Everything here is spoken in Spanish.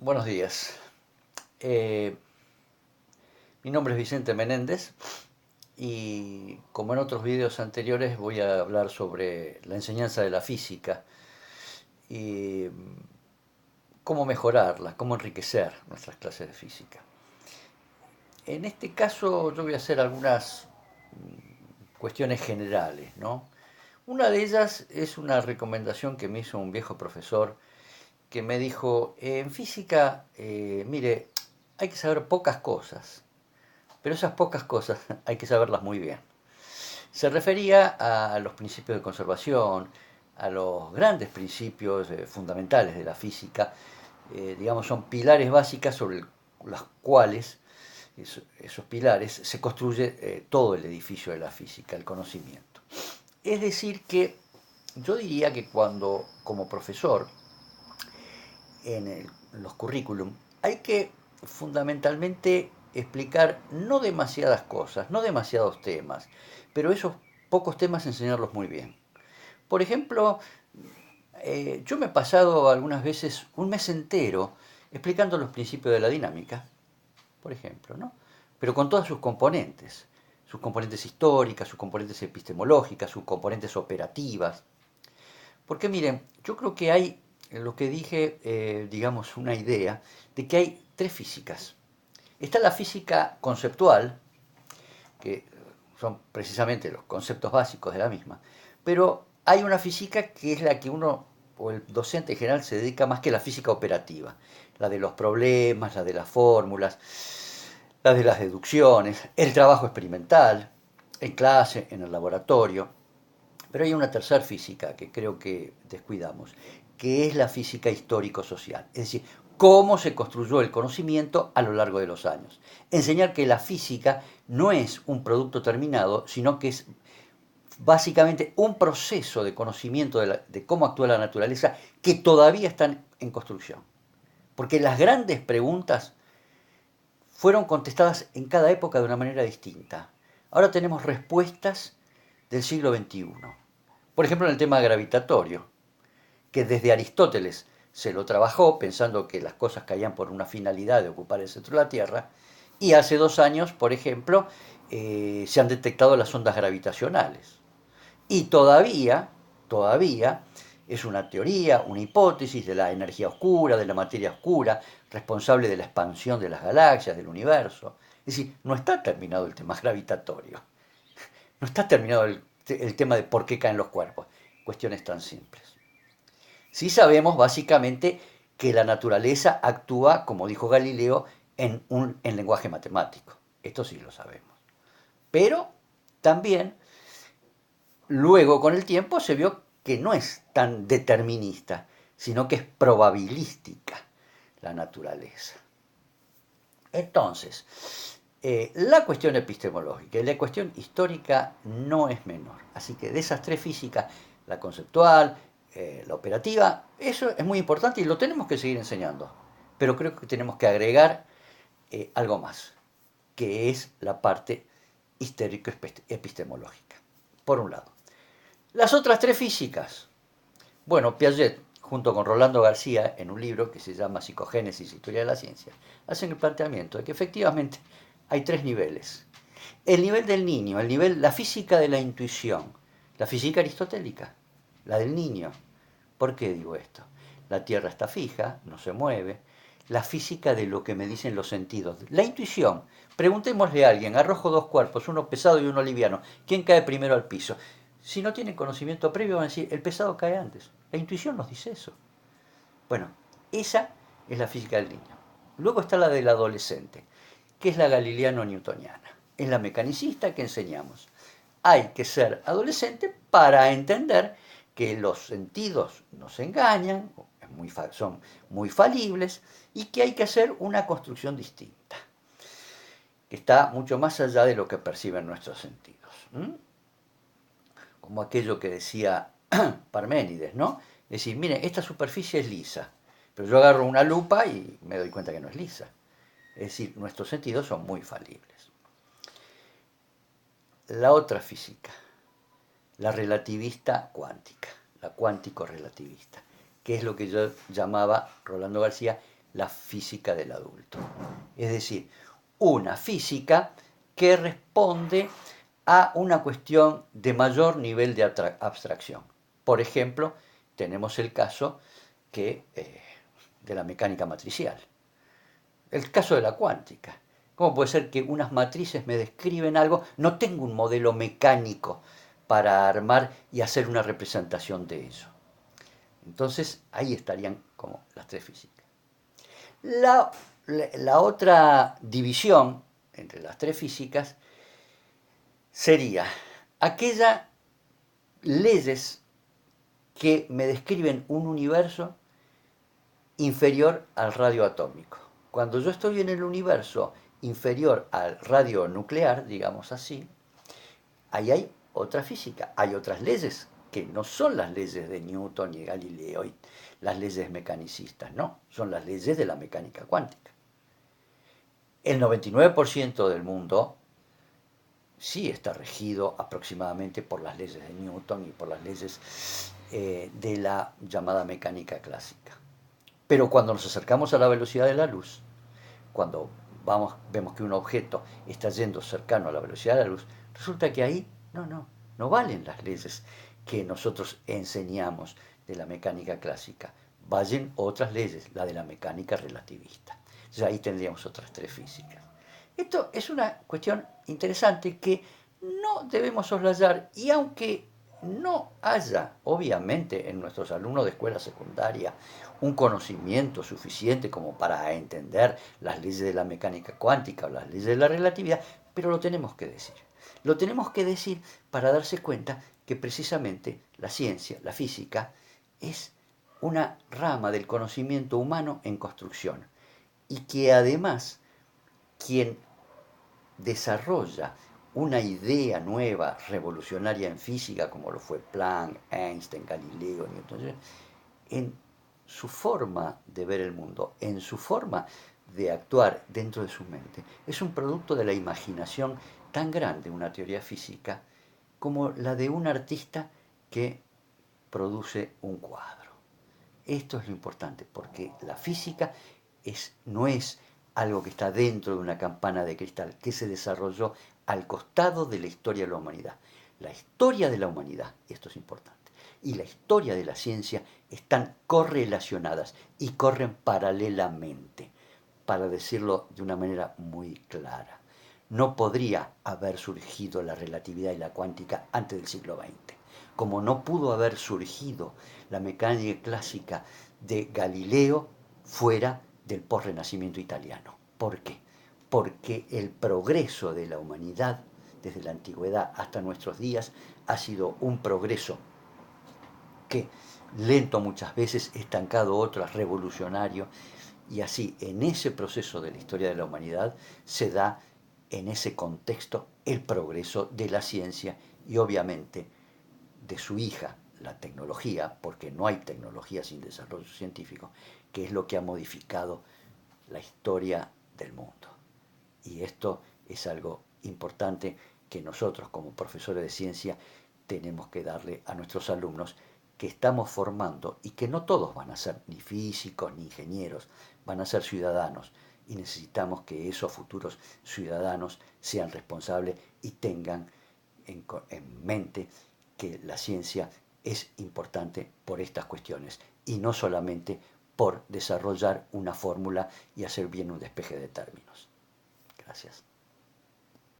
Buenos días. Eh, Mi nombre es Vicente Menéndez y como en otros vídeos anteriores voy a hablar sobre la enseñanza de la física y cómo mejorarla, cómo enriquecer nuestras clases de física. En este caso yo voy a hacer algunas cuestiones generales, ¿no? Una de ellas es una recomendación que me hizo un viejo profesor que me dijo, en física, mire, hay que saber pocas cosas, pero esas pocas cosas hay que saberlas muy bien. Se refería a los principios de conservación, a los grandes principios fundamentales de la física, digamos, son pilares básicas sobre los cuales esos pilares se construye todo el edificio de la física, el conocimiento. Es decir, que yo diría que cuando, como profesor, en los currículum, hay que fundamentalmente explicar no demasiadas cosas, no demasiados temas, pero esos pocos temas enseñarlos muy bien. Por ejemplo, yo me he pasado algunas veces un mes entero explicando los principios de la dinámica, por ejemplo, ¿no? Pero con todas sus componentes históricas, sus componentes epistemológicas, sus componentes operativas. Porque miren, yo creo que hay, en lo que dije, digamos, una idea de que hay tres físicas. Está la física conceptual, que son precisamente los conceptos básicos de la misma, pero hay una física que es la que uno, o el docente en general, se dedica más que la física operativa, la de los problemas, la de las fórmulas, la de las deducciones, el trabajo experimental, en clase, en el laboratorio. Pero hay una tercera física que creo que descuidamos, que es la física histórico-social. Es decir, cómo se construyó el conocimiento a lo largo de los años. Enseñar que la física no es un producto terminado, sino que es básicamente un proceso de conocimiento de cómo actúa la naturaleza que todavía están en construcción. Porque las grandes preguntas fueron contestadas en cada época de una manera distinta. Ahora tenemos respuestas del siglo XXI. Por ejemplo, en el tema gravitatorio, que desde Aristóteles se lo trabajó pensando que las cosas caían por una finalidad de ocupar el centro de la Tierra, y hace 2 años, por ejemplo, se han detectado las ondas gravitacionales. Y todavía es una teoría, una hipótesis de la energía oscura, de la materia oscura, responsable de la expansión de las galaxias, del universo. Es decir, no está terminado el tema gravitatorio, no está terminado el tema de por qué caen los cuerpos, cuestiones tan simples. Sí sabemos básicamente que la naturaleza actúa, como dijo Galileo, en lenguaje matemático. Esto sí lo sabemos. Pero también luego con el tiempo se vio que no es tan determinista, sino que es probabilística la naturaleza. Entonces, la cuestión epistemológica y la cuestión histórica no es menor. Así que de esas tres físicas, la conceptual, la operativa, eso es muy importante y lo tenemos que seguir enseñando. Pero creo que tenemos que agregar algo más, que es la parte histérico-epistemológica, por un lado. Las otras tres físicas, bueno, Piaget, junto con Rolando García, en un libro que se llama Psicogénesis, Historia de la Ciencia, hacen el planteamiento de que efectivamente hay tres niveles. El nivel del niño, la física de la intuición, la física aristotélica, la del niño. ¿Por qué digo esto? La Tierra está fija, no se mueve. La física de lo que me dicen los sentidos. La intuición. Preguntémosle a alguien, arrojo dos cuerpos, uno pesado y uno liviano. ¿Quién cae primero al piso? Si no tienen conocimiento previo van a decir, el pesado cae antes. La intuición nos dice eso. Bueno, esa es la física del niño. Luego está la del adolescente, que es la galileano-newtoniana. Es la mecanicista que enseñamos. Hay que ser adolescente para entender que los sentidos nos engañan, son muy falibles, y que hay que hacer una construcción distinta, que está mucho más allá de lo que perciben nuestros sentidos. Como aquello que decía Parménides, ¿no? Es decir, miren, esta superficie es lisa, pero yo agarro una lupa y me doy cuenta que no es lisa. Es decir, nuestros sentidos son muy falibles. La otra física, la relativista cuántica, la cuántico-relativista, que es lo que yo llamaba, Rolando García, la física del adulto. Es decir, una física que responde a una cuestión de mayor nivel de abstracción. Por ejemplo, tenemos el caso de la mecánica matricial, el caso de la cuántica. ¿Cómo puede ser que unas matrices me describen algo? No tengo un modelo mecánico para armar y hacer una representación de eso. Entonces ahí estarían como las tres físicas. La otra división entre las tres físicas sería aquellas leyes que me describen un universo inferior al radio atómico. Cuando yo estoy en el universo inferior al radio nuclear, digamos así, ahí hay otra física, hay otras leyes que no son las leyes de Newton y Galileo y las leyes mecanicistas, no, son las leyes de la mecánica cuántica. El 99% del mundo sí está regido aproximadamente por las leyes de Newton y por las leyes de la llamada mecánica clásica. Pero cuando nos acercamos a la velocidad de la luz, cuando vemos que un objeto está yendo cercano a la velocidad de la luz, resulta que ahí no valen las leyes que nosotros enseñamos de la mecánica clásica. Valen otras leyes, la de la mecánica relativista. Entonces ahí tendríamos otras tres físicas. Esto es una cuestión interesante que no debemos soslayar, y aunque no haya, obviamente, en nuestros alumnos de escuela secundaria un conocimiento suficiente como para entender las leyes de la mecánica cuántica o las leyes de la relatividad, pero lo tenemos que decir. Lo tenemos que decir para darse cuenta que precisamente la ciencia, la física, es una rama del conocimiento humano en construcción, y que además quien desarrolla una idea nueva, revolucionaria en física, como lo fue Planck, Einstein, Galileo, Newton, en su forma de ver el mundo, en su forma de actuar dentro de su mente, es un producto de la imaginación tan grande, una teoría física, como la de un artista que produce un cuadro. Esto es lo importante, porque la física no es algo que está dentro de una campana de cristal, que se desarrolló al costado de la historia de la humanidad. La historia de la humanidad, y esto es importante, y la historia de la ciencia están correlacionadas y corren paralelamente, para decirlo de una manera muy clara. No podría haber surgido la relatividad y la cuántica antes del siglo XX, como no pudo haber surgido la mecánica clásica de Galileo fuera del posrenacimiento italiano. ¿Por qué? Porque el progreso de la humanidad desde la antigüedad hasta nuestros días ha sido un progreso que, lento muchas veces, estancado otras, revolucionario, y así en ese proceso de la historia de la humanidad se da en ese contexto el progreso de la ciencia y obviamente de su hija, la tecnología, porque no hay tecnología sin desarrollo científico, que es lo que ha modificado la historia del mundo. Y esto es algo importante que nosotros como profesores de ciencia tenemos que darle a nuestros alumnos, que estamos formando y que no todos van a ser ni físicos ni ingenieros, van a ser ciudadanos, y necesitamos que esos futuros ciudadanos sean responsables y tengan en mente que la ciencia es importante por estas cuestiones y no solamente por desarrollar una fórmula y hacer bien un despeje de términos. Gracias.